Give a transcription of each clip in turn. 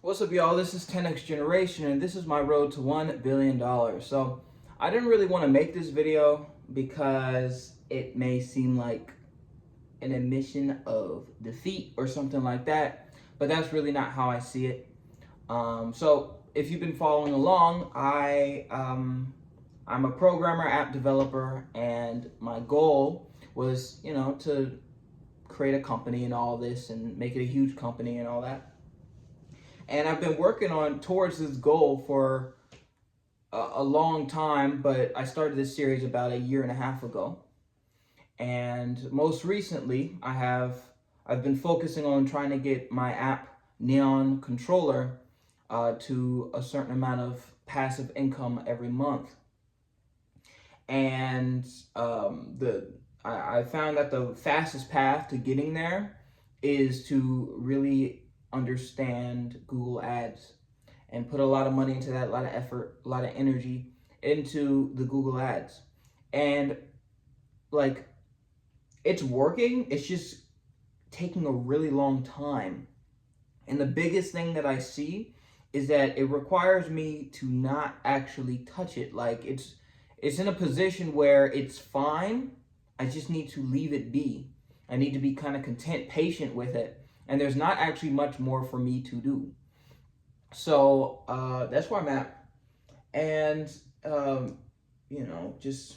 What's up, y'all? This is 10X Generation, and this is my road to $1 billion. So, I didn't really want to make this video because it may seem like an admission of defeat or something like that, but that's really not how I see it. So, if you've been following along, I'm a programmer, app developer, and my goal was, to create a company and all this and make it a huge company and all that. And I've been working on towards this goal for a long time, but I started this series about a year and a half ago. And most recently, I've been focusing on trying to get my app Neon Controller to a certain amount of passive income every month. And I found that the fastest path to getting there is to really understand Google Ads and put a lot of money into that, a lot of effort, a lot of energy into the Google Ads. And like, it's working, it's just taking a really long time. And the biggest thing that I see is that it requires me to not actually touch it. Like, it's in a position where it's fine. I just need to leave it be. I need to be kind of content, patient with it. And there's not actually much more for me to do. So that's where I'm at. And, just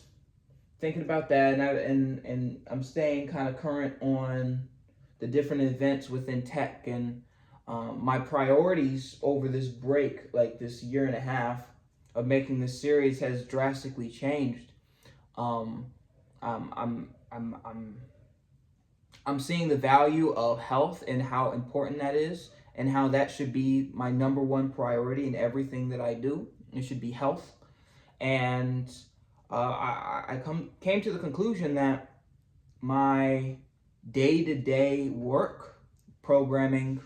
thinking about that. And I'm staying kind of current on the different events within tech. And my priorities over this break, like this year and a half of making this series, has drastically changed. I'm seeing the value of health and how important that is, and how that should be my number one priority in everything that I do. It should be health. And I came to the conclusion that my day-to-day work, programming,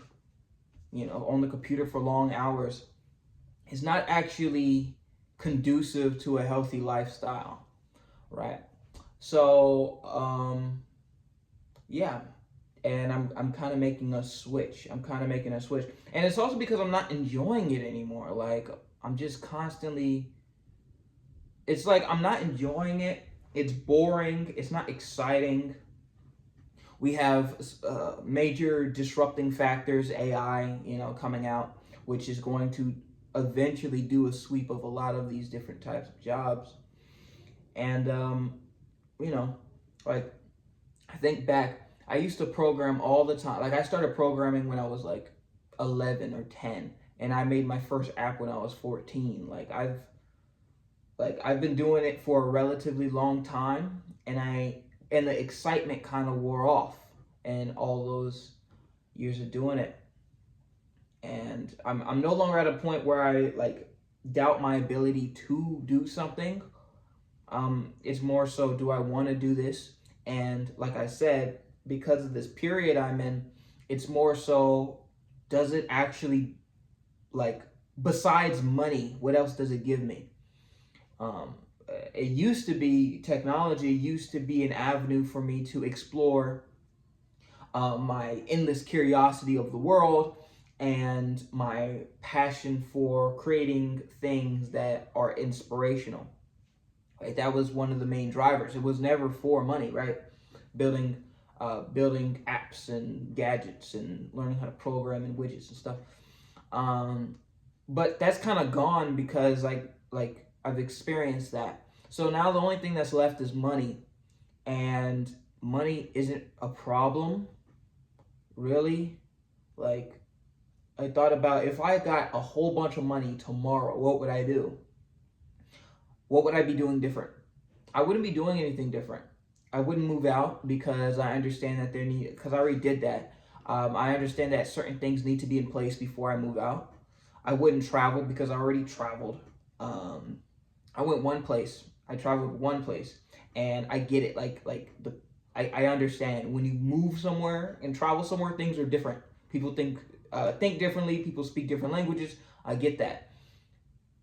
on the computer for long hours, is not actually conducive to a healthy lifestyle, right? So, yeah, and I'm kind of making a switch. And it's also because I'm not enjoying it anymore. Like, I'm just constantly, it's like I'm not enjoying it. It's boring. It's not exciting. We have major disrupting factors, AI, coming out, which is going to eventually do a sweep of a lot of these different types of jobs. And, like, I think back, I used to program all the time. Like, I started programming when I was like 11 or 10, and I made my first app when I was 14. I've been doing it for a relatively long time, and the excitement kind of wore off in all those years of doing it. And I'm no longer at a point where I doubt my ability to do something. It's more so, do I want to do this? And like I said, because of this period I'm in, it's more so, does it actually, besides money, what else does it give me? Technology used to be an avenue for me to explore my endless curiosity of the world and my passion for creating things that are inspirational. Right? That was one of the main drivers. It was never for money, right? Building apps and gadgets and learning how to program and widgets and stuff. But that's kind of gone because I've experienced that. So now the only thing that's left is money, and money isn't a problem, really. Like, I thought about, if I got a whole bunch of money tomorrow, what would I do? What would I be doing different? I wouldn't be doing anything different. I wouldn't move out because I understand that because I already did that. I understand that certain things need to be in place before I move out. I wouldn't travel because I already traveled. I went one place. I traveled one place, and I get it. I understand when you move somewhere and travel somewhere, things are different. People think differently. People speak different languages. I get that.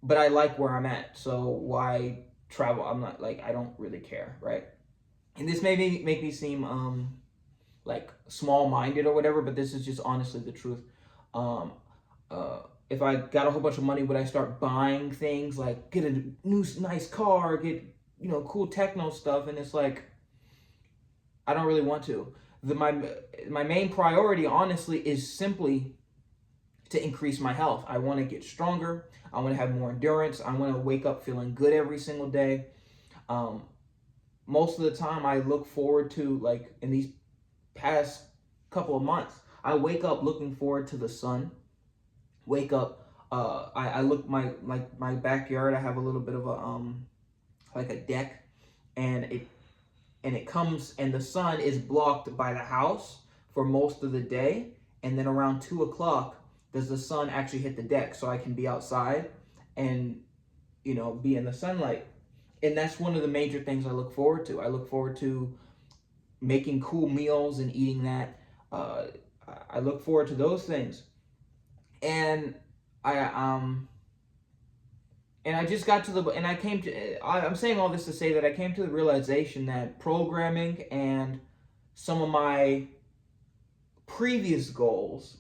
But I like where I'm at, so why travel? I'm not I don't really care, right? And this may make me seem small-minded or whatever, but this is just honestly the truth. if I got a whole bunch of money, would I start buying things like get a new nice car, get cool techno stuff? And it's like I don't really want to. My main priority, honestly, is simply to increase my health. I want to get stronger. I want to have more endurance. I want to wake up feeling good every single day. Most of the time, I look forward to, like in these past couple of months, I wake up looking forward to the sun. Wake up. I look my backyard. I have a little bit of a like a deck, and it comes, and the sun is blocked by the house for most of the day, and then around 2 o'clock does the sun actually hit the deck, so I can be outside and be in the sunlight. And that's one of the major things I look forward to. I look forward to making cool meals and eating that. I look forward to those things, and I just got to I'm saying all this to say that I came to the realization that programming and some of my previous goals,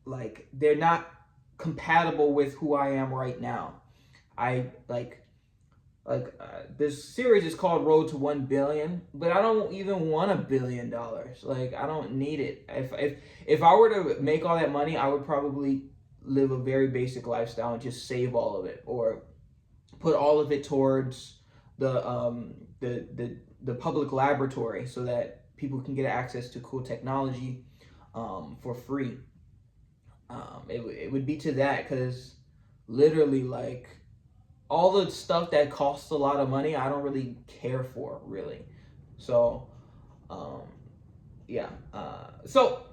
like, they're not compatible with who I am right now. This series is called Road to 1 Billion, but I don't even want $1 billion. Like, I don't need it. If I were to make all that money, I would probably live a very basic lifestyle and just save all of it, or put all of it towards the public laboratory, so that people can get access to cool technology for free. It would be to that, because literally, like, all the stuff that costs a lot of money, I don't really care for, really. So, yeah. So,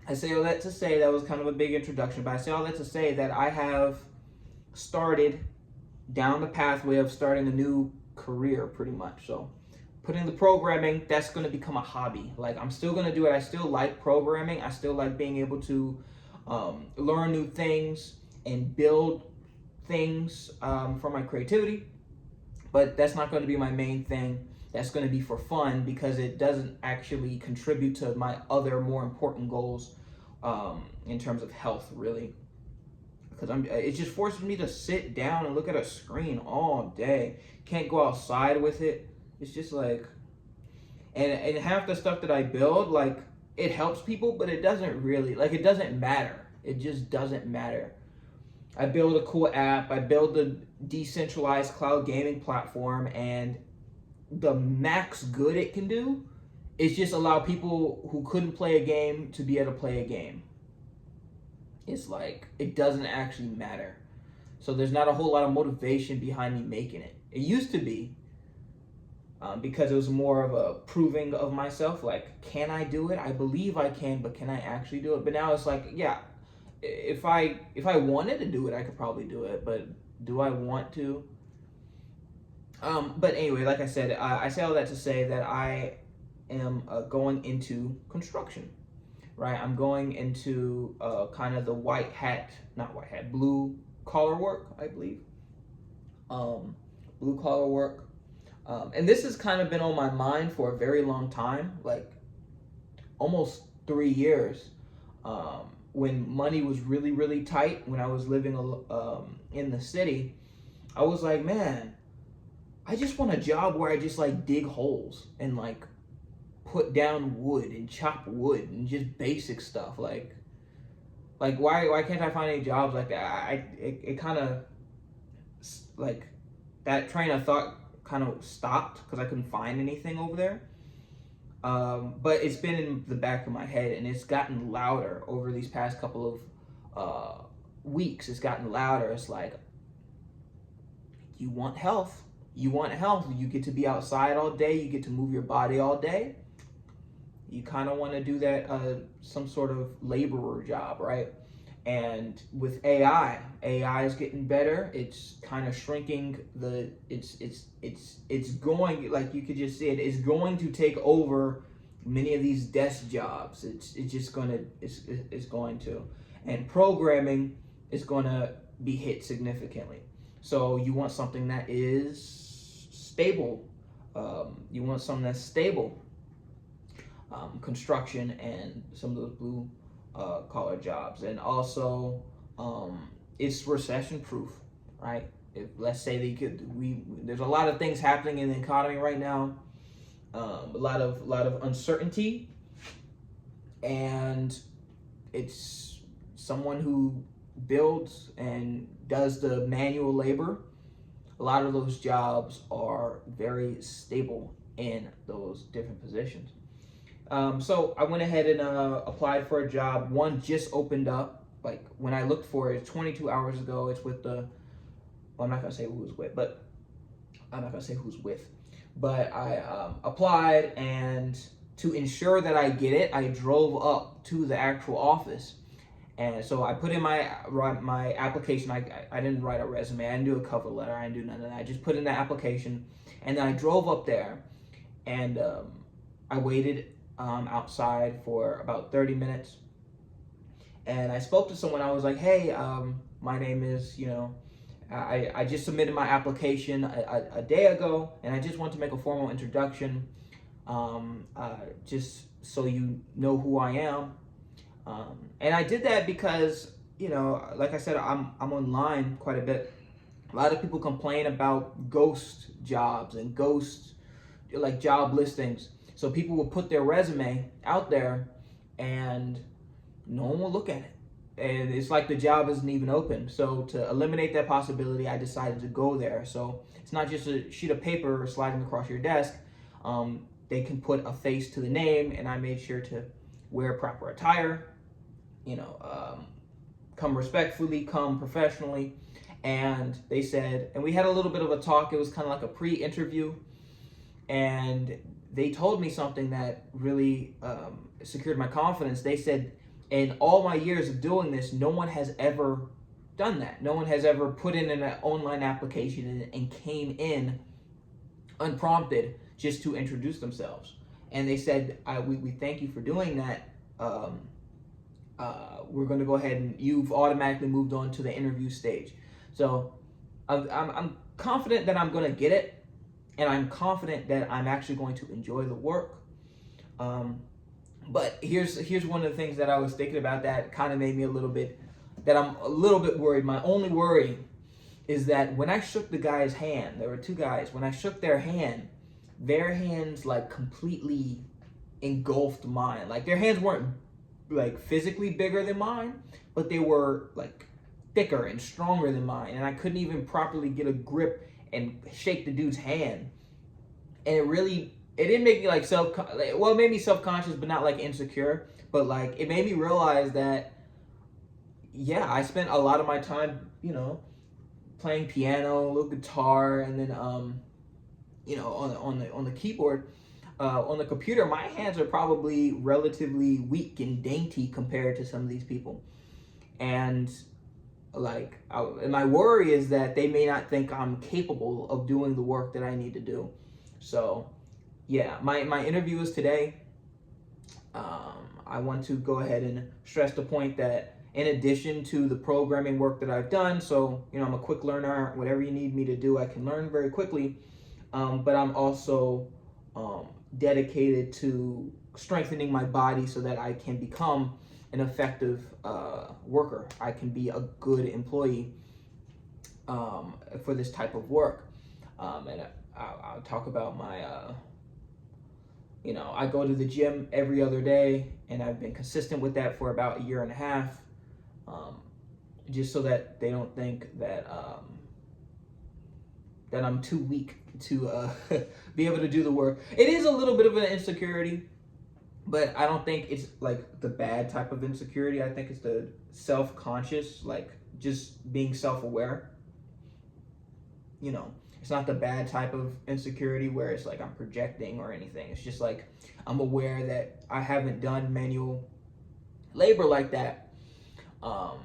I say all that to say, that was kind of a big introduction, but I say all that to say that I have started down the pathway of starting a new career, pretty much. So, putting the programming, that's going to become a hobby. Like, I'm still going to do it. I still like programming. I still like being able to learn new things and build things for my creativity, but that's not going to be my main thing. That's going to be for fun, because it doesn't actually contribute to my other more important goals in terms of health, really. Because it just forces me to sit down and look at a screen all day. Can't go outside with it. It's just like, and half the stuff that I build, like, it helps people, but it doesn't really, like, it doesn't matter. It just doesn't matter. I build a cool app, I build a decentralized cloud gaming platform, and the max good it can do is just allow people who couldn't play a game to be able to play a game. It's like, it doesn't actually matter. So there's not a whole lot of motivation behind me making it. It used to be, because it was more of a proving of myself, like, can I do it? I believe I can, but can I actually do it? But now it's like, yeah, if I wanted to do it, I could probably do it, but do I want to? But anyway, like I said, I say all that to say that I am going into construction, right? I'm going into kind of the blue collar work, I believe. Blue collar work. And this has kind of been on my mind for a very long time, like almost 3 years. When money was really, really tight, when I was living in the city, I was like, man, I just want a job where I just, like, dig holes and, like, put down wood and chop wood and just basic stuff. Like why can't I find any jobs like that? It kind of, like, that train of thought kind of stopped because I couldn't find anything over there. But it's been in the back of my head, and it's gotten louder over these past couple of weeks. It's gotten louder. It's like, you want health. You want health. You get to be outside all day. You get to move your body all day. You kind of want to do that, some sort of laborer job, right? And with AI is getting better. It's kind of shrinking it's going, like, you could just see it. It's going to take over many of these desk jobs. It's going to, and programming is going to be hit significantly. So you want something that is stable. You want something that's stable. Construction and some of those blue collar jobs. And also, it's recession proof, right? If, let's say there's a lot of things happening in the economy right now, a lot of uncertainty, and it's someone who builds and does the manual labor. A lot of those jobs are very stable in those different positions. So I went ahead and applied for a job. One just opened up. Like when I looked for it 22 hours ago. It's with the, well, I'm not gonna say who it's with, but I'm not gonna say who's with. But I applied, and to ensure that I get it, I drove up to the actual office. And so I put in my application. I didn't write a resume. I didn't do a cover letter. I didn't do none of that. I just put in the application, and then I drove up there, and I waited outside for about 30 minutes. And I spoke to someone. I was like, "Hey, my name is, I just submitted my application a day ago, and I just want to make a formal introduction, just so you know who I am." And I did that because, like I said, I'm online quite a bit. A lot of people complain about ghost jobs and ghost like job listings. So people will put their resume out there, and no one will look at it. And it's like the job isn't even open. So to eliminate that possibility, I decided to go there. So it's not just a sheet of paper sliding across your desk. They can put a face to the name, and I made sure to wear proper attire, come respectfully, come professionally. And they said, and we had a little bit of a talk. It was kind of like a pre-interview. And they told me something that really secured my confidence. They said, in all my years of doing this, no one has ever done that. No one has ever put in an online application and came in unprompted just to introduce themselves. And they said, we thank you for doing that. We're going to go ahead, and you've automatically moved on to the interview stage. So I'm confident that I'm going to get it, and I'm confident that I'm actually going to enjoy the work. But here's one of the things that I was thinking about that kind of made me that I'm a little bit worried. My only worry is that when I shook the guy's hand, there were two guys, when I shook their hands like completely engulfed mine. Like their hands weren't like physically bigger than mine, but they were like thicker and stronger than mine. And I couldn't even properly get a grip and shake the dude's hand. And it didn't make me like it made me self-conscious, but not like insecure. But like it made me realize that, yeah, I spent a lot of my time, playing piano, a little guitar, and then on the keyboard, on the computer. My hands are probably relatively weak and dainty compared to some of these people, and and my worry is that they may not think I'm capable of doing the work that I need to do. So yeah, my interview is today. I want to go ahead and stress the point that in addition to the programming work that I've done, so I'm a quick learner. Whatever you need me to do, I can learn very quickly. But I'm also dedicated to strengthening my body so that I can become an effective worker. I can be a good employee for this type of work. And I'll talk about my, I go to the gym every other day, and I've been consistent with that for about 1.5 years, just so that they don't think that that I'm too weak to be able to do the work. It is a little bit of an insecurity, but I don't think it's like the bad type of insecurity. I think it's the self-conscious, like just being self-aware. It's not the bad type of insecurity where it's like I'm projecting or anything. It's just like I'm aware that I haven't done manual labor like that. I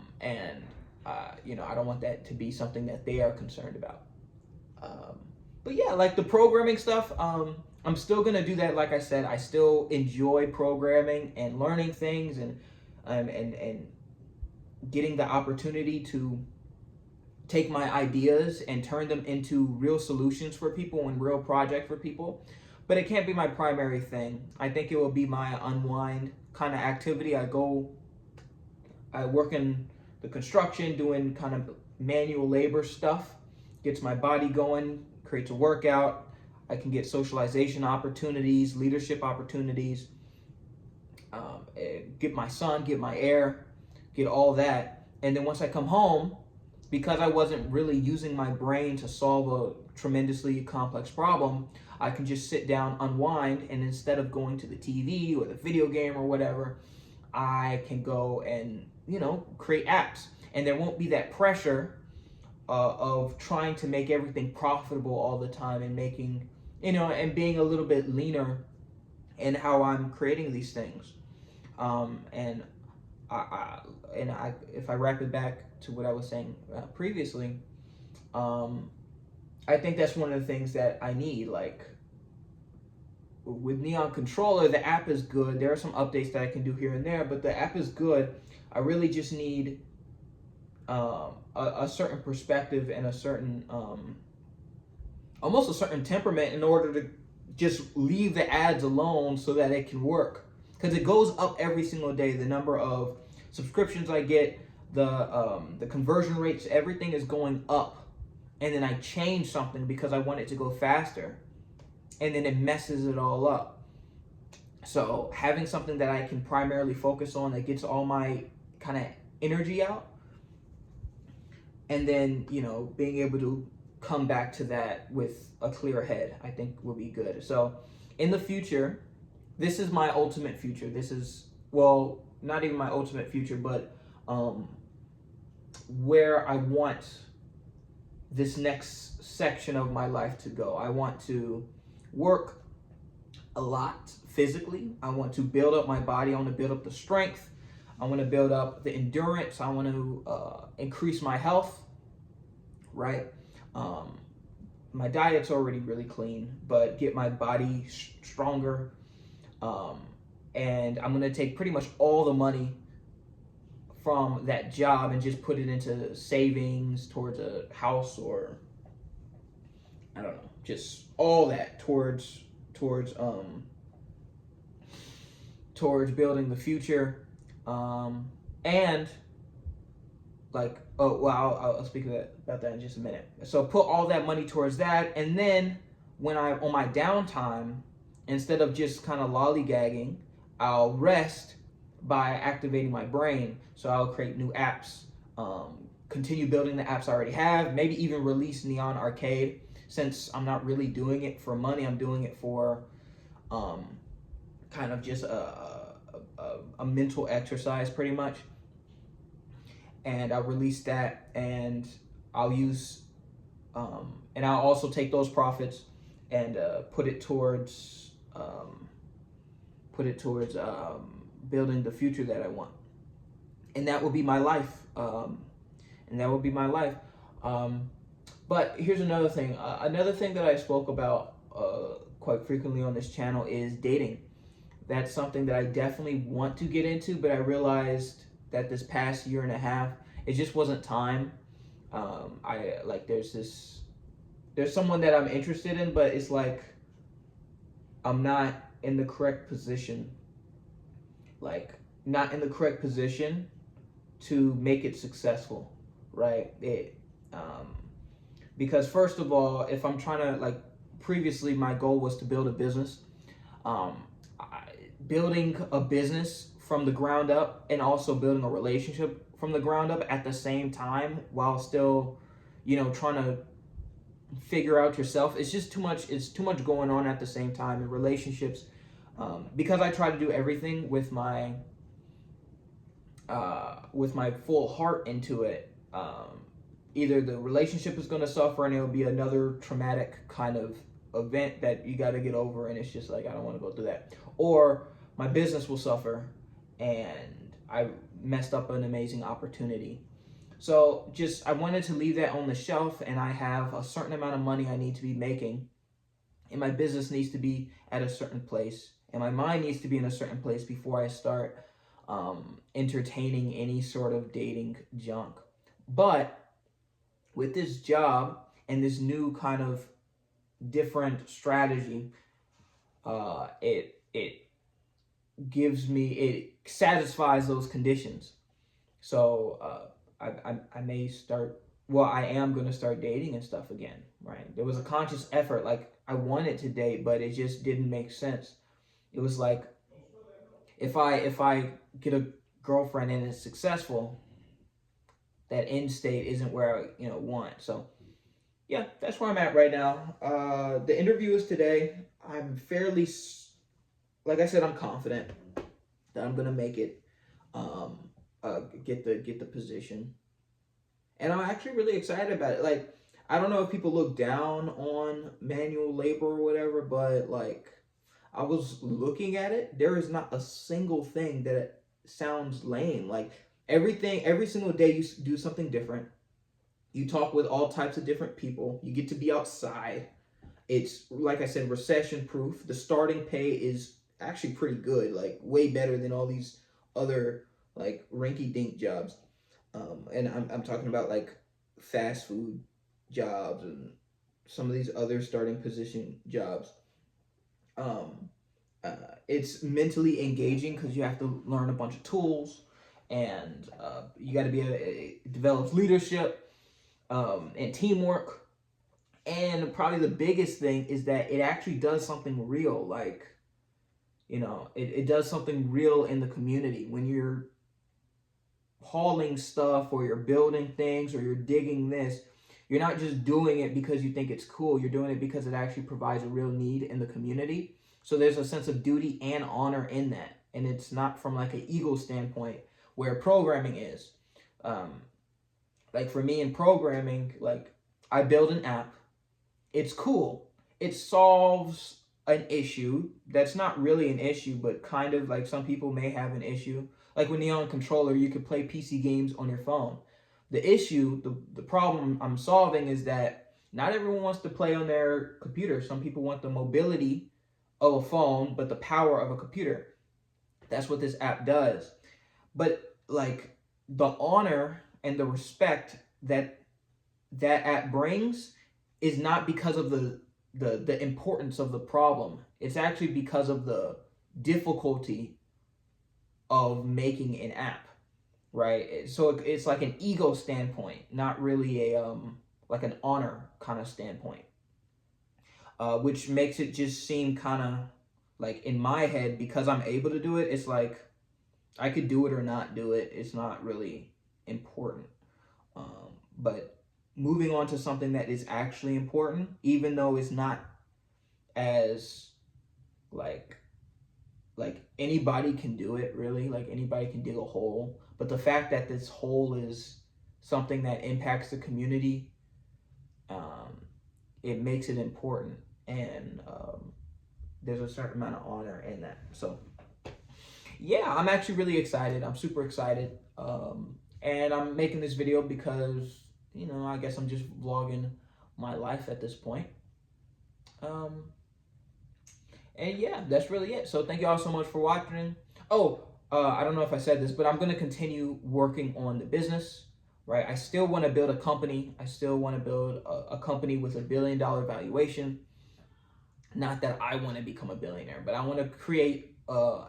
don't want that to be something that they are concerned about. But yeah, like the programming stuff, I'm still gonna do that. Like I said, I still enjoy programming and learning things and getting the opportunity to take my ideas and turn them into real solutions for people and real projects for people. But it can't be my primary thing. I think it will be my unwind kind of activity. I go I work in the construction, doing kind of manual labor stuff, gets my body going, creates a workout. I can get socialization opportunities, leadership opportunities, get my sun, get my air, get all that. And then once I come home, because I wasn't really using my brain to solve a tremendously complex problem, I can just sit down, unwind, and instead of going to the TV or the video game or whatever, I can go and, create apps. And there won't be that pressure of trying to make everything profitable all the time and making, and being a little bit leaner in how I'm creating these things. And if I wrap it back to what I was saying previously, I think that's one of the things that I need. Like with Neon Controller, the app is good. There are some updates that I can do here and there, but the app is good. I really just need a certain perspective and a certain, almost a certain temperament in order to just leave the ads alone so that it can work. Because it goes up every single day. The number of subscriptions I get, the conversion rates, everything is going up. And then I change something because I want it to go faster. And then it messes it all up. So having something that I can primarily focus on that gets all my kind of energy out, and then, being able to come back to that with a clear head, I think will be good. So in the future, this is my ultimate future. This is, well, not even my ultimate future, but where I want this next section of my life to go. I want to work a lot physically. I want to build up my body. I want to build up the strength. I want to build up the endurance. I want to increase my health, right? My diet's already really clean, but get my body stronger. And I'm going to take pretty much all the money from that job and just put it into savings towards a house, or I don't know, just all that towards building the future. And like, oh, well, I'll speak about that in just a minute. So put all that money towards that, and then when I'm on my downtime, instead of just kind of lollygagging, I'll rest by activating my brain. So I'll create new apps, continue building the apps I already have, maybe even release Neon Arcade. Since I'm not really doing it for money, I'm doing it for kind of just a mental exercise, pretty much. And I'll release that, and I'll use, and I'll also take those profits and put it towards building the future that I want. And that will be my life. But here's another thing. Another thing that I spoke about quite frequently on this channel is dating. That's something that I definitely want to get into, but I realized that this past year and a half, it just wasn't time. There's someone that I'm interested in, but it's like I'm not in the correct position. Like, not in the correct position to make it successful, right? Because first of all, if I'm trying to, previously my goal was to build a business. Building a business from the ground up and also building a relationship from the ground up at the same time while still, trying to figure out yourself. It's just too much. It's too much going on at the same time in relationships. Because I try to do everything with my full heart into it, either the relationship is going to suffer and it'll be another traumatic kind of event that you got to get over, and it's just like, I don't want to go through that, or my business will suffer and I messed up an amazing opportunity. So I wanted to leave that on the shelf, and I have a certain amount of money I need to be making, and my business needs to be at a certain place, and my mind needs to be in a certain place before I start entertaining any sort of dating junk. But with this job and this new kind of different strategy, it satisfies those conditions. So I may start. Well, I am gonna start dating and stuff again, right? There was a conscious effort, like I wanted to date, but it just didn't make sense. It was like if I get a girlfriend and it's successful, that end state isn't where I want. So yeah, that's where I'm at right now. The interview is today. I'm fairly, like I said, I'm confident that I'm gonna make it. Um, get the position, and I'm actually really excited about it. Like, I don't know if people look down on manual labor or whatever, but like, I was looking at it. There is not a single thing that sounds lame. Like everything, every single day you do something different. You talk with all types of different people. You get to be outside. It's like I said, recession proof. The starting pay is actually pretty good, like way better than all these other like rinky dink jobs. And I'm talking about like fast food jobs and some of these other starting position jobs. Um, it's mentally engaging because you have to learn a bunch of tools, and you got to be able to develop leadership and teamwork. And probably the biggest thing is that it actually does something real. Like, it does something real in the community when you're hauling stuff or you're building things or you're digging this. You're not just doing it because you think it's cool. You're doing it because it actually provides a real need in the community. So there's a sense of duty and honor in that. And it's not from like an ego standpoint where programming is. Um, like for me in programming, like I build an app. It's cool. It solves an issue that's not really an issue, but kind of like some people may have an issue. Like when you're on a controller, you could play PC games on your phone. The issue, the problem I'm solving is that not everyone wants to play on their computer. Some people want the mobility of a phone, but the power of a computer. That's what this app does. But like the honor and the respect that app brings is not because of the importance of the problem. It's actually because of the difficulty of making an app, right? So it's like an ego standpoint, not really a like an honor kind of standpoint, which makes it just seem kind of like in my head, because I'm able to do it. It's like I could do it or not do it. It's not really important. But moving on to something that is actually important, even though it's not as like anybody can do it, really. Like anybody can dig a hole, but the fact that this hole is something that impacts the community, um, it makes it important, and there's a certain amount of honor in that. So yeah, I'm actually really excited. I'm super excited. And I'm making this video because, I guess I'm just vlogging my life at this point. Um, and yeah, that's really it. So thank you all so much for watching. Oh, I don't know if I said this, but I'm going to continue working on the business, right? I still want to build a company. I still want to build a company with $1 billion valuation. Not that I want to become a billionaire, but I want to create a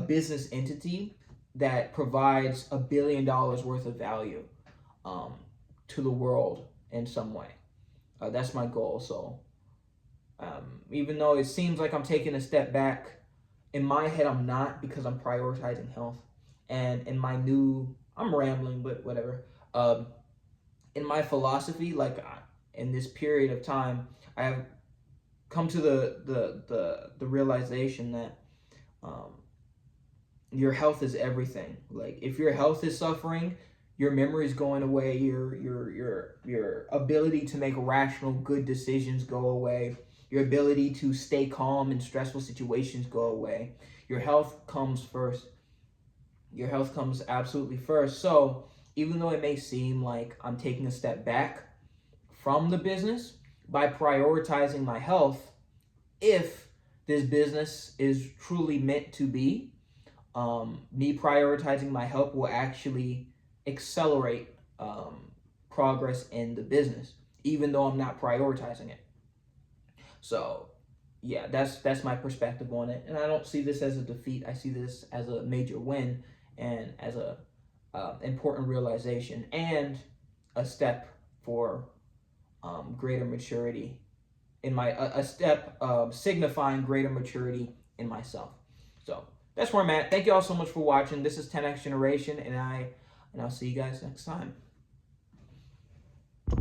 business entity that provides $1 billion worth of value to the world in some way. That's my goal. So even though it seems like I'm taking a step back, in my head I'm not, because I'm prioritizing health. And in my I'm rambling, but whatever. In my philosophy, like in this period of time, I have come to the realization that your health is everything. Like if your health is suffering, your memory is going away, your ability to make rational good decisions go away, your ability to stay calm in stressful situations go away. Your health comes first. Your health comes absolutely first. So even though it may seem like I'm taking a step back from the business, by prioritizing my health, if this business is truly meant to be, me prioritizing my health will actually accelerate progress in the business, even though I'm not prioritizing it. So yeah, that's my perspective on it, and I don't see this as a defeat. I see this as a major win and as a important realization and a step for greater maturity in my a step signifying greater maturity in myself. So that's where I'm at. Thank you all so much for watching. This is 10X Generation, and I'll see you guys next time.